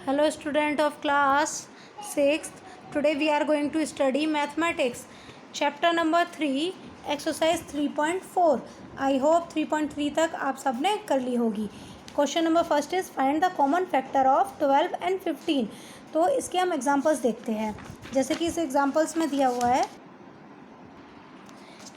Hello student of class 6th. Today we are going to study mathematics. Chapter number 3 exercise 3.4. I hope 3.3 तक आप सबने कर ली होगी. Question number first is find the common factor of 12 and 15. तो इसके हम examples देखते हैं. जैसे कि इस एग्जाम्पल्स में दिया हुआ है,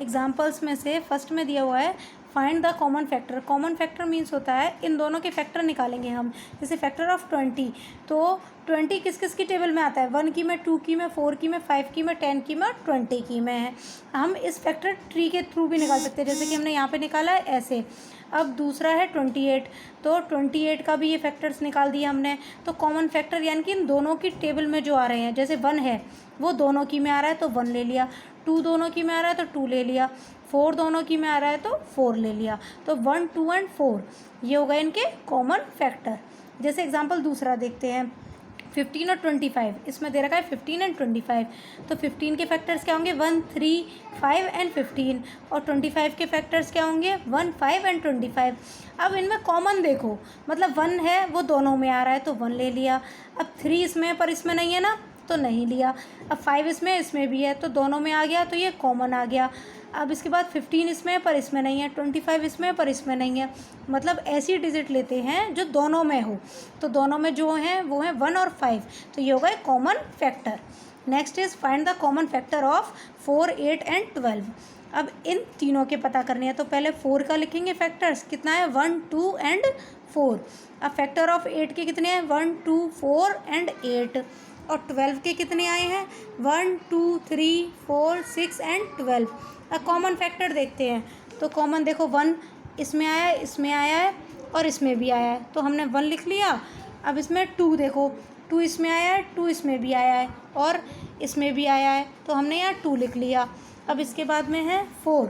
एग्जाम्पल्स में से फर्स्ट में दिया हुआ है find the common factor. Common factor means होता है इन दोनों के फैक्टर निकालेंगे हम. जैसे फैक्टर ऑफ 20, तो 20 किस किस की टेबल में आता है? 1 की में, 2 की में, 4 की में, 5 की में, 10 की में, 20 की में है. हम इस फैक्टर ट्री के थ्रू भी निकाल सकते हैं, जैसे कि हमने यहाँ पे निकाला है ऐसे. अब दूसरा है 28, तो 28 का भी ये फैक्टर्स निकाल दिया हमने. तो कॉमन फैक्टर यानी कि इन दोनों की टेबल में जो आ रहे हैं, जैसे 1 है वो दोनों की में आ रहा है तो 1 ले लिया, 2 दोनों की में आ रहा है तो 2 ले लिया, 4 दोनों की में आ रहा है तो 4 ले लिया. तो 1, 2 एंड 4 ये हो गए इनके कॉमन फैक्टर. जैसे एग्जांपल दूसरा देखते हैं 15 और 25. इसमें दे रखा है 15 एंड 25. तो 15 के फैक्टर्स क्या होंगे? 1, 3, 5 एंड 15. और 25 के फैक्टर्स क्या होंगे? 1, 5 एंड 25. अब इनमें कॉमन देखो, मतलब 1 है वो दोनों में आ रहा है तो 1 ले लिया. अब 3 इसमें पर इसमें नहीं है ना तो नहीं लिया. अब 5 इसमें भी है तो दोनों में आ गया तो ये कॉमन आ गया. अब इसके बाद 15 इसमें पर इसमें नहीं है, 25 इसमें पर इसमें नहीं है. मतलब ऐसी डिजिट लेते हैं जो दोनों में हो. तो दोनों में जो हैं वो हैं 1 और 5. तो ये हो गए common factor. Next is find the common factor of 4, 8 and 12. अब इन तीनों के पता करने हैं तो पहले 4 का लिखेंगे फैक्टर्स. कितना है? 1, 2 एंड 4. अब फैक्टर ऑफ 8 के कितने हैं? 1, 2, 4 एंड 8. और 12 के कितने आए हैं? 1, 2, 3, 4, 6 एंड 12. अब कॉमन फैक्टर देखते हैं तो कॉमन देखो 1 इसमें आया है, इसमें आया है और इसमें भी आया है तो हमने 1 लिख लिया. अब इसमें 2 देखो, 2 इसमें आया है, 2 इसमें भी आया है और इसमें भी आया है तो हमने यहाँ 2 लिख लिया. अब इसके बाद में है 4,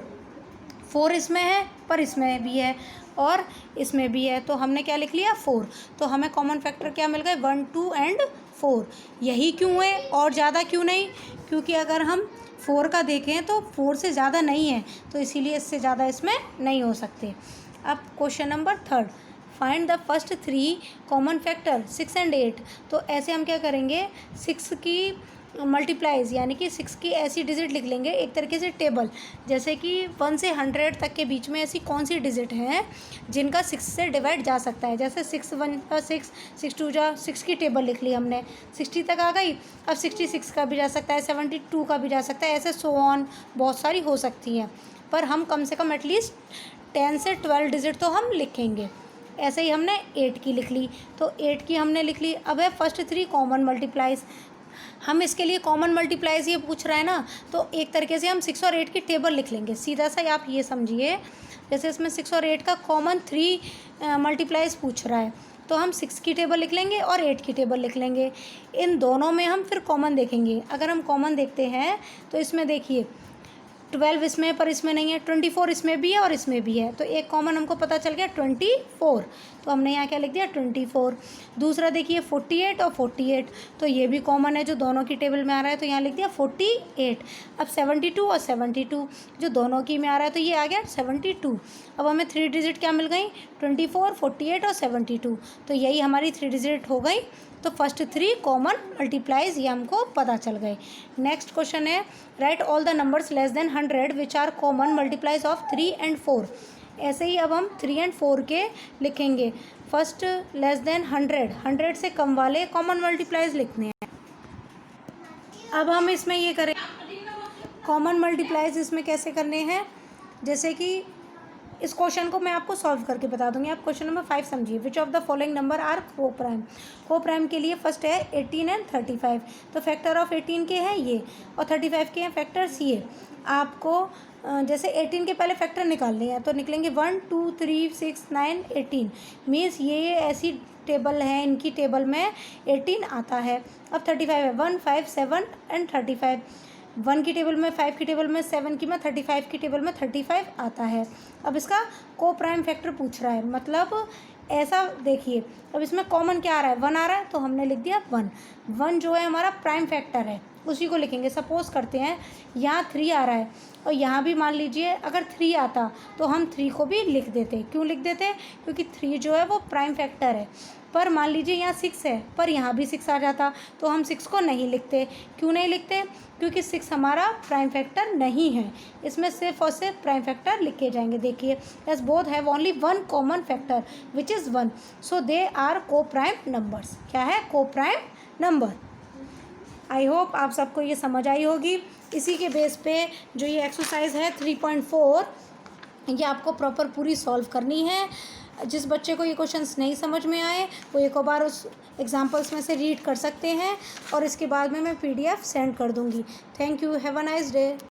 4 इसमें है पर इसमें भी है और इसमें भी है तो हमने क्या लिख लिया? 4. तो हमें कॉमन फैक्टर क्या मिल गए? 1, 2 एंड 4. यही क्यों है और ज़्यादा क्यों नहीं? क्योंकि अगर हम 4 का देखें तो 4 से ज़्यादा नहीं है तो इसीलिए इससे ज़्यादा इसमें नहीं हो सकते. अब question number 3 find the first 3 common factor 6 and 8. तो ऐसे हम क्या करेंगे? 6 की मल्टीप्लाइज यानी कि 6 की ऐसी डिजिट लिख लेंगे एक तरीके से टेबल. जैसे कि 1 से 100 तक के बीच में ऐसी कौन सी डिजिट हैं जिनका 6 से डिवाइड जा सकता है. जैसे 6 1 का 6, 6 2 जा 6 की टेबल लिख ली हमने, 60 तक आ गई. अब 66 का भी जा सकता है, 72 का भी जा सकता है, ऐसे सो ऑन बहुत सारी हो सकती हैं. पर हम कम से कम एटलीस्ट 10 से 12 डिजिट तो हम लिखेंगे. ऐसे ही हमने 8 की लिख ली तो 8 की हमने लिख ली. अब है फर्स्ट 3 कॉमन मल्टीप्लाइज. हम इसके लिए कॉमन मल्टीप्लाइज ये पूछ रहा है ना तो एक तरीके से हम 6 और 8 की टेबल लिख लेंगे. सीधा सा आप ये समझिए जैसे इसमें 6 और 8 का कॉमन 3 मल्टीप्लाइज पूछ रहा है तो हम 6 की टेबल लिख लेंगे और 8 की टेबल लिख लेंगे. इन दोनों में हम फिर कॉमन देखेंगे. अगर हम कॉमन देखते हैं तो इसमें देखिए 12 इसमें पर इसमें नहीं है, 24 इसमें भी है और इसमें भी है तो एक कॉमन हमको पता चल गया 24. तो हमने यहाँ क्या लिख दिया? 24. दूसरा देखिए 48 और 48 तो ये भी कॉमन है जो दोनों की टेबल में आ रहा है तो यहाँ लिख दिया 48. अब 72 और 72 जो दोनों की में आ रहा है तो ये आ गया 72. अब हमें 3 डिजिट क्या मिल गई? 24, 48 और 72. तो यही हमारी 3 डिजिट हो गई. तो फर्स्ट 3 कॉमन मल्टीप्लाइज ये हमको पता चल गए. नेक्स्ट क्वेश्चन है write all the numbers less than 100 which are common multiples of 3 and 4. ऐसे ही अब हम 3 एंड 4 के लिखेंगे. फर्स्ट लेस देन 100 से कम वाले कॉमन मल्टीप्लाइज लिखने हैं. अब हम इसमें ये करें कॉमन मल्टीप्लाइज इसमें कैसे करने हैं. जैसे कि इस क्वेश्चन को मैं आपको सॉल्व करके बता दूंगी. आप क्वेश्चन नंबर 5 समझिए. Which of the following number are coprime. Coprime के लिए फर्स्ट है 18 एंड 35. तो फैक्टर ऑफ 18 के हैं ये और 35 के हैं फैक्टर्स ये. आपको जैसे 18 के पहले फैक्टर निकालने हैं तो निकलेंगे 1, 2, 3, 6, 9, 18. मीन्स ये ऐसी टेबल है इनकी टेबल में 18 आता है. अब 35 है 1, 5, 7 एंड 35. 1 की टेबल में, 5 की टेबल में, 7 की में, 35 की टेबल में 35 आता है. अब इसका को प्राइम फैक्टर पूछ रहा है. मतलब ऐसा देखिए अब इसमें कॉमन क्या आ रहा है? 1 आ रहा है तो हमने लिख दिया 1. 1 जो है हमारा प्राइम फैक्टर है उसी को लिखेंगे. सपोज करते हैं यहाँ 3 आ रहा है और यहाँ भी मान लीजिए अगर 3 आता तो हम 3 को भी लिख देते. क्यों लिख देते? क्योंकि 3 जो है वो प्राइम फैक्टर है. पर मान लीजिए यहाँ 6 है, पर यहाँ भी 6 आ जाता तो हम 6 को नहीं लिखते। क्यों नहीं लिखते? क्योंकि 6 हमारा प्राइम फैक्टर नहीं है। इसमें सिर्फ और सिर्फ प्राइम फैक्टर लिखे जाएंगे। देखिए, as both have only one common factor which is 1, so they are coprime numbers. क्या है? को प्राइम नंबर। आई होप आप सबको ये समझ आई होगी। इसी के बेस पे जो ये एक्सरसाइज है 3.4, ये आपको प्रॉपर पूरी सॉल्व करनी है। जिस बच्चे को ये क्वेश्चंस नहीं समझ में आए वो एक और बार उस एग्जांपल्स में से रीड कर सकते हैं और इसके बाद में मैं PDF सेंड कर दूँगी। Thank you, have a nice day.